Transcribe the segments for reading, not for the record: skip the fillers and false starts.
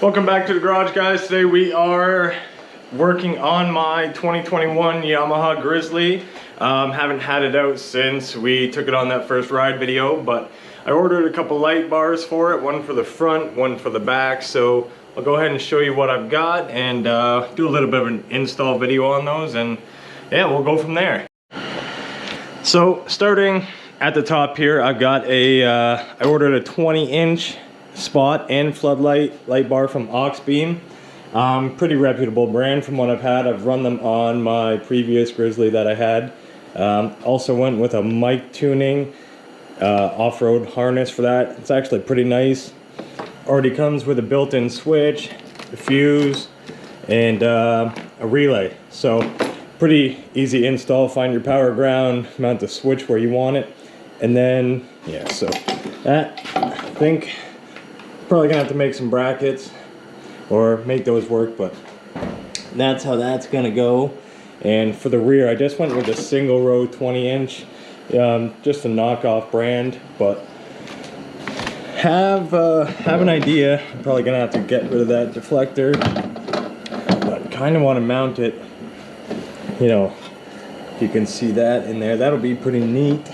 Welcome back to the garage, guys. Today we are working on my 2021 Yamaha Grizzly. Haven't had it out since we took it on that first ride video, but I ordered a couple light bars for it, one for the front, one for the back. So I'll go ahead and show you what I've got and do a little bit of an install video on those, and yeah, we'll go from there. So starting at the top here, I've got I ordered a 20-inch spot and floodlight light bar from Oxbeam. Pretty reputable brand from what I've had. I've run them on my previous Grizzly that I had. Also went with a mic tuning off-road harness for that. It's actually pretty nice. Already comes with a built-in switch, a fuse, and a relay. So pretty easy install. Find your power ground, mount the switch where you want it, and then yeah, so that, I think probably gonna have to make some brackets or make those work, but that's how that's gonna go. And for the rear, I just went with a single row 20-inch, just a knockoff brand, but have an idea. I'm probably gonna have to get rid of that deflector, but kind of want to mount it, you know, you can see that in there. That'll be pretty neat,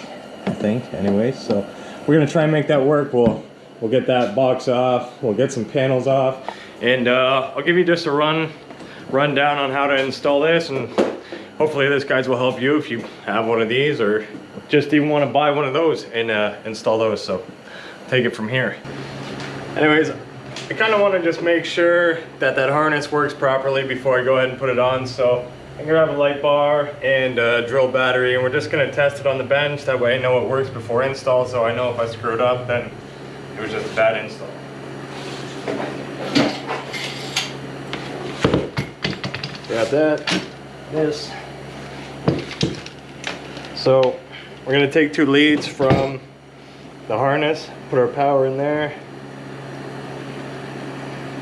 I think. Anyway, so we're gonna try and make that work. We'll get that box off, we'll get some panels off, and I'll give you just a rundown on how to install this, and hopefully this guys will help you if you have one of these or just even want to buy one of those and install those. So take it from here. Anyways, I kind of want to just make sure that that harness works properly before I go ahead and put it on. So I'm gonna have a light bar and a drill battery, and we're just gonna test it on the bench. That way I know it works before install, so I know if I screw it up, then it was just a bad install. Got that, this. So we're gonna take two leads from the harness, put our power in there.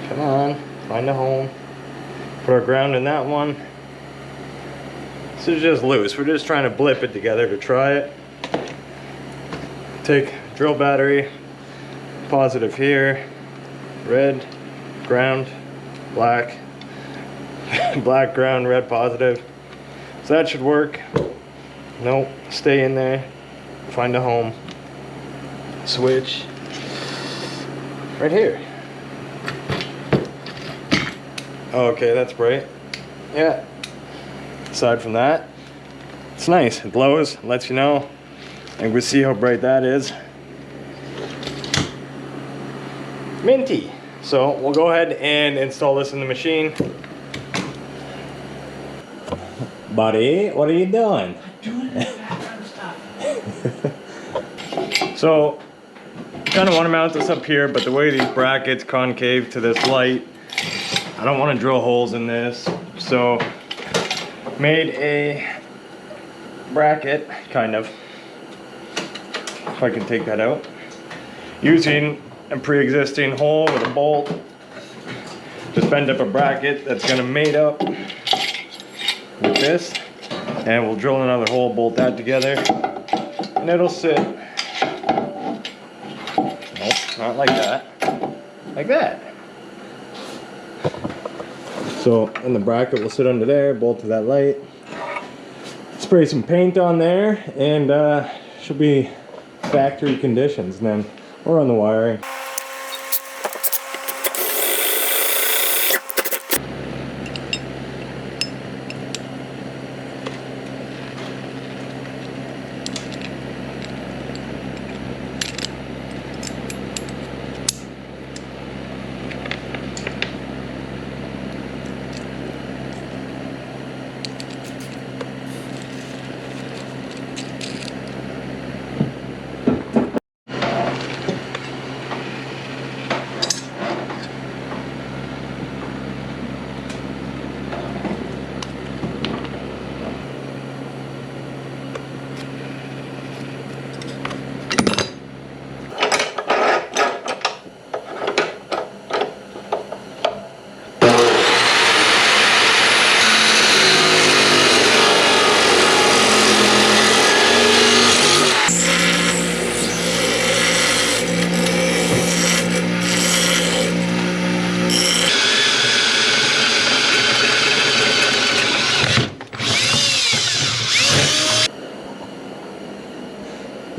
Come on, find a home. Put our ground in that one. This is just loose. We're just trying to blip it together to try it. Take drill battery, positive here, red, ground, black, black ground, red positive. So that should work. Nope, stay in there, find a home. Switch right here. Okay, that's bright. Yeah. Aside from that, it's nice. It glows, lets you know, and we see how bright that is. Minty. So we'll go ahead and install this in the machine. Buddy, what are you doing? So kind of want to mount this up here, but the way these brackets concave to this light, I don't want to drill holes in this. So made a bracket, kind of, if I can take that out, using a pre-existing hole with a bolt. Just bend up a bracket that's gonna mate up with this, and we'll drill another hole, bolt that together, and it'll sit. Nope, not like that, like that. So, and the bracket will sit under there, bolt to that light. Spray some paint on there, and should be factory conditions. And then we'll run the wiring.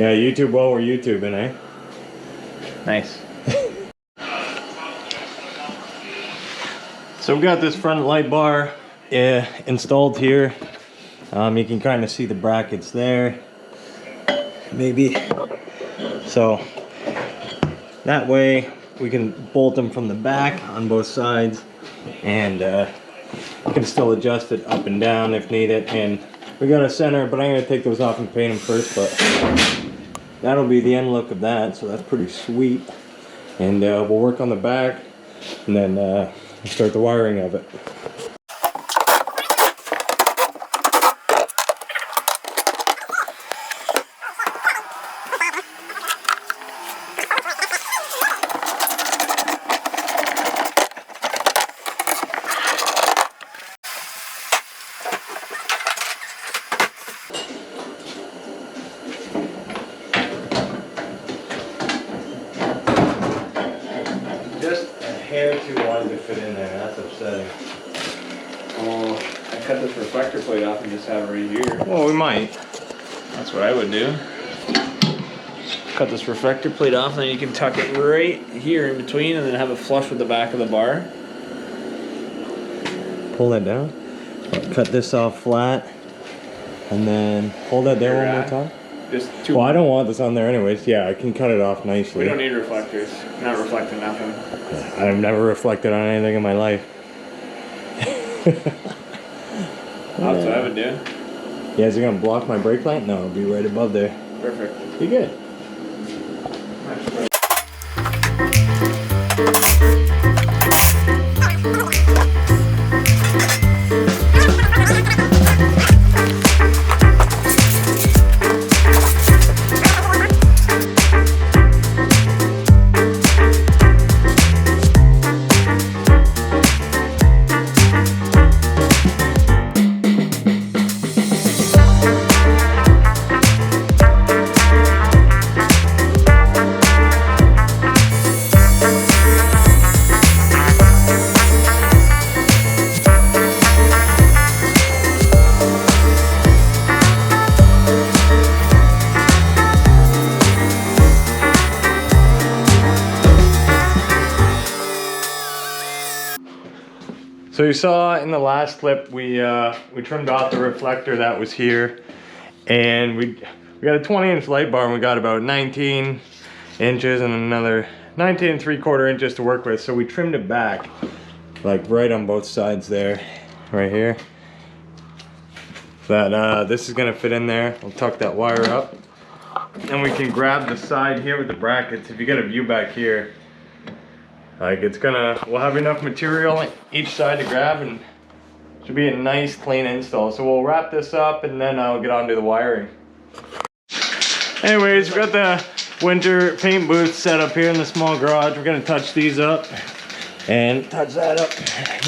Yeah, YouTube while we're YouTubing, eh? Nice. So we've got this front light bar installed here. You can kind of see the brackets there. Maybe. So that way we can bolt them from the back on both sides, and you can still adjust it up and down if needed. And we got a center, but I'm going to take those off and paint them first, but that'll be the end look of that, so that's pretty sweet. And we'll work on the back and then start the wiring of it. Just a hair too wide to fit in there, that's upsetting. Oh, I cut this reflector plate off and just have it right here. Well, we might. That's what I would do. Cut this reflector plate off, and then you can tuck it right here in between, and then have it flush with the back of the bar. Pull that down. Cut this off flat. And then hold that there one more time. Just two. Well, I don't want this on there anyways. Yeah, I can cut it off nicely. We don't need reflectors. Not reflecting nothing. I've never reflected on anything in my life. That's what I would do. Yeah, is it gonna block my brake light? No, it'll be right above there. Perfect. Be good. So you saw in the last clip we trimmed off the reflector that was here, and we got a 20-inch light bar, and we got about 19 inches and another 19 3/4 inches to work with. So we trimmed it back, like right on both sides there, right here. That this is gonna fit in there. We'll tuck that wire up, and we can grab the side here with the brackets. If you get a view back here, like we'll have enough material on each side to grab, and should be a nice clean install. So we'll wrap this up, and then I'll get on to the wiring. Anyways, we got the winter paint booth set up here in the small garage. We're gonna touch these up and touch that up.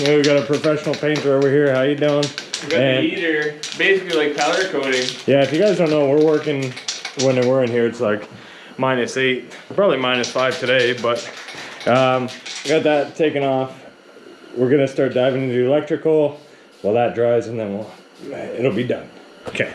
Yeah, we got a professional painter over here. How you doing? We got the heater, basically like powder coating. Yeah, if you guys don't know, we're working, when we're in here, it's like -8, probably -5 today, but got that taken off. We're gonna start diving into the electrical while that dries, and then it'll be done. Okay.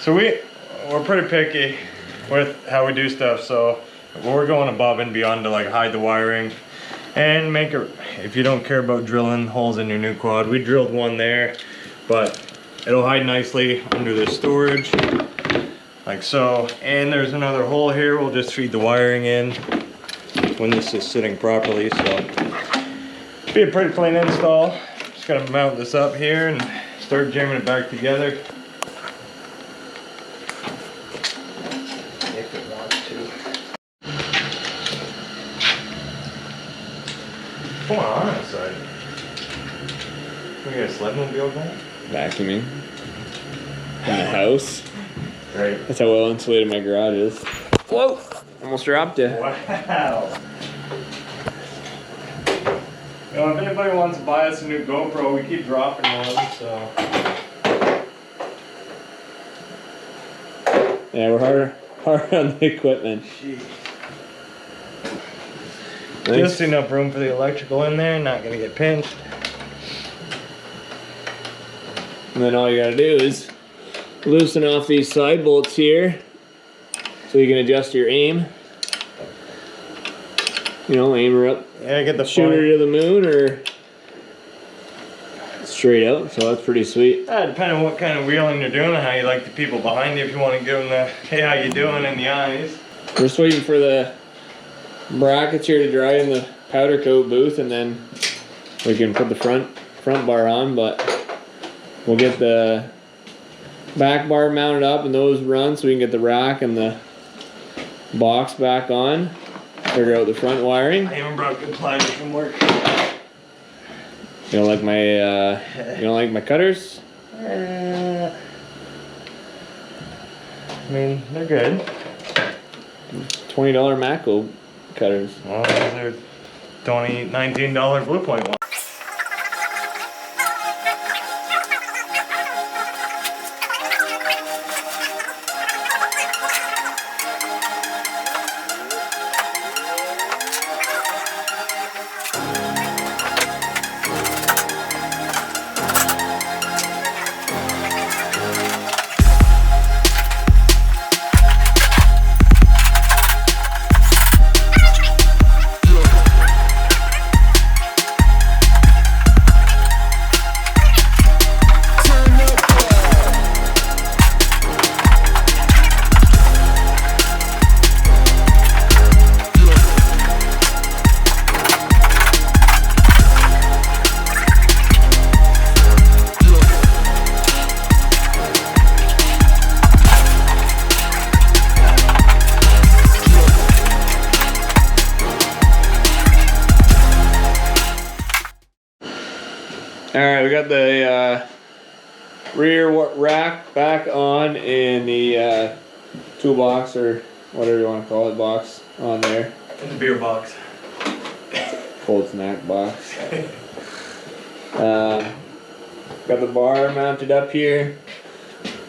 So we're pretty picky with how we do stuff, so we're going above and beyond to like hide the wiring and make it, if you don't care about drilling holes in your new quad, we drilled one there, but it'll hide nicely under the storage, like so. And there's another hole here, we'll just feed the wiring in when this is sitting properly, so be a pretty clean install. Just gonna mount this up here and start jamming it back together. If it wants to. What's going on inside? You got a sled-mobile going? Vacuuming. In the house. Right. That's how well insulated my garage is. Whoa! Almost dropped you. Wow. You know, if anybody wants to buy us a new GoPro, we keep dropping one, so. Yeah, we're hard on the equipment. Jeez. Nice. Just enough room for the electrical in there, not gonna get pinched. And then all you gotta do is loosen off these side bolts here so you can adjust your aim. You know, aim her up. Yeah, get the Shoot her to the moon or straight out, so that's pretty sweet. Depending on what kind of wheeling you're doing and how you like the people behind you, if you want to give them the hey how you doing in the eyes. We're just waiting for the brackets here to dry in the powder coat booth, and then we can put the front bar on, but we'll get the back bar mounted up and those run so we can get the rack and the box back on. Figure out the front wiring. I even brought good pliers from work. You don't like my cutters? I mean, they're good. $20 Mako cutters. Well, those are $19 Blue Point ones. Alright, we got the rear rack back on in the toolbox, or whatever you want to call it, box on there. In the beer box. Cold snack box. Got the bar mounted up here.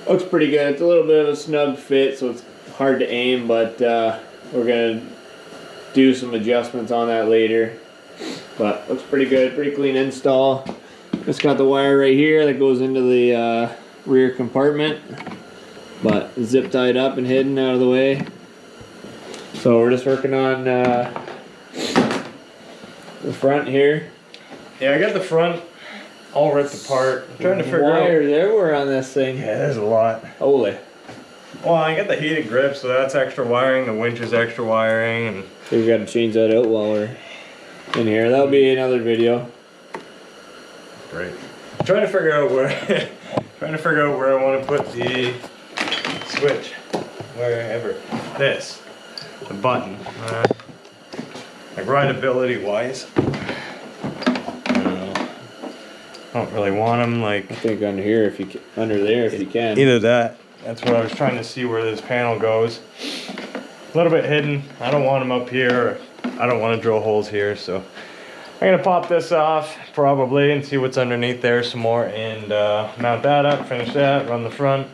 Looks pretty good. It's a little bit of a snug fit, so it's hard to aim, but we're going to do some adjustments on that later. But looks pretty good, pretty clean install. Just got the wire right here that goes into the rear compartment, but zip tied up and hidden out of the way. So we're just working on the front here. Yeah, I got the front all ripped apart. I'm trying to figure out. Wires everywhere on this thing. Yeah, there's a lot. Holy. Well, I got the heated grip, so that's extra wiring. The winch is extra wiring, and So we got to change that out while we're in here. That'll be another video. great. I'm trying to figure out where I want to put the switch. Wherever. This. The button. Like rideability wise. I don't know. I don't really want them like. I think under here, if you can, under there, if you can. Either that. That's what I was trying to see where this panel goes. A little bit hidden. I don't want them up here. I don't want to drill holes here, so I'm gonna pop this off probably and see what's underneath there some more, and mount that up, finish that, run the front,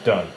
done.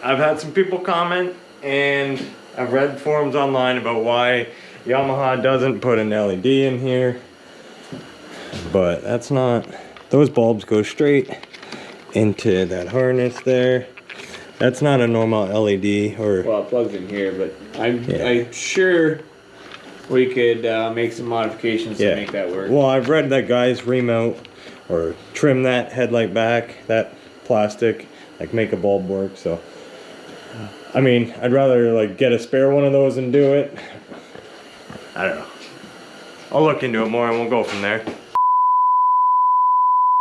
I've had some people comment, and I've read forums online about why Yamaha doesn't put an LED in here, but that's not, those bulbs go straight into that harness there. That's not a normal LED or... Well, it plugs in here, but I'm Yeah. sure we could make some modifications to make that work. Well, I've read that guys remount or trim that headlight back, that plastic, like make a bulb work. So, I mean, I'd rather like get a spare one of those and do it. I don't know. I'll look into it more and we'll go from there.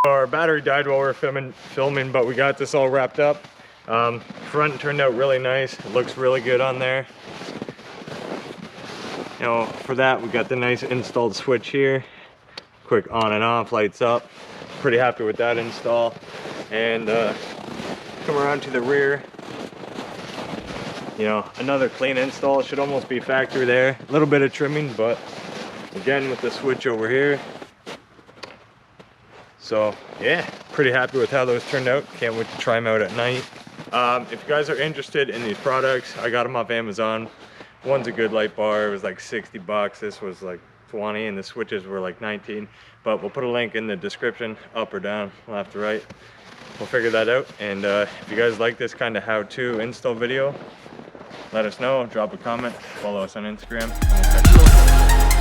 Our battery died while we were filming, but we got this all wrapped up. Front turned out really nice. It looks really good on there. You know, for that we got the nice installed switch here. Quick on and off, lights up. Pretty happy with that install. And come around to the rear. You know, another clean install. Should almost be factory there. A little bit of trimming, but again with the switch over here. So yeah, pretty happy with how those turned out. Can't wait to try them out at night. If you guys are interested in these products, I got them off Amazon. One's a good light bar. It was like 60 bucks. This was like 20 and the switches were like 19. But we'll put a link in the description, up or down, left or right. We'll figure that out. And if you guys like this kind of how-to install video, let us know. Drop a comment. Follow us on Instagram. And we'll catch you later.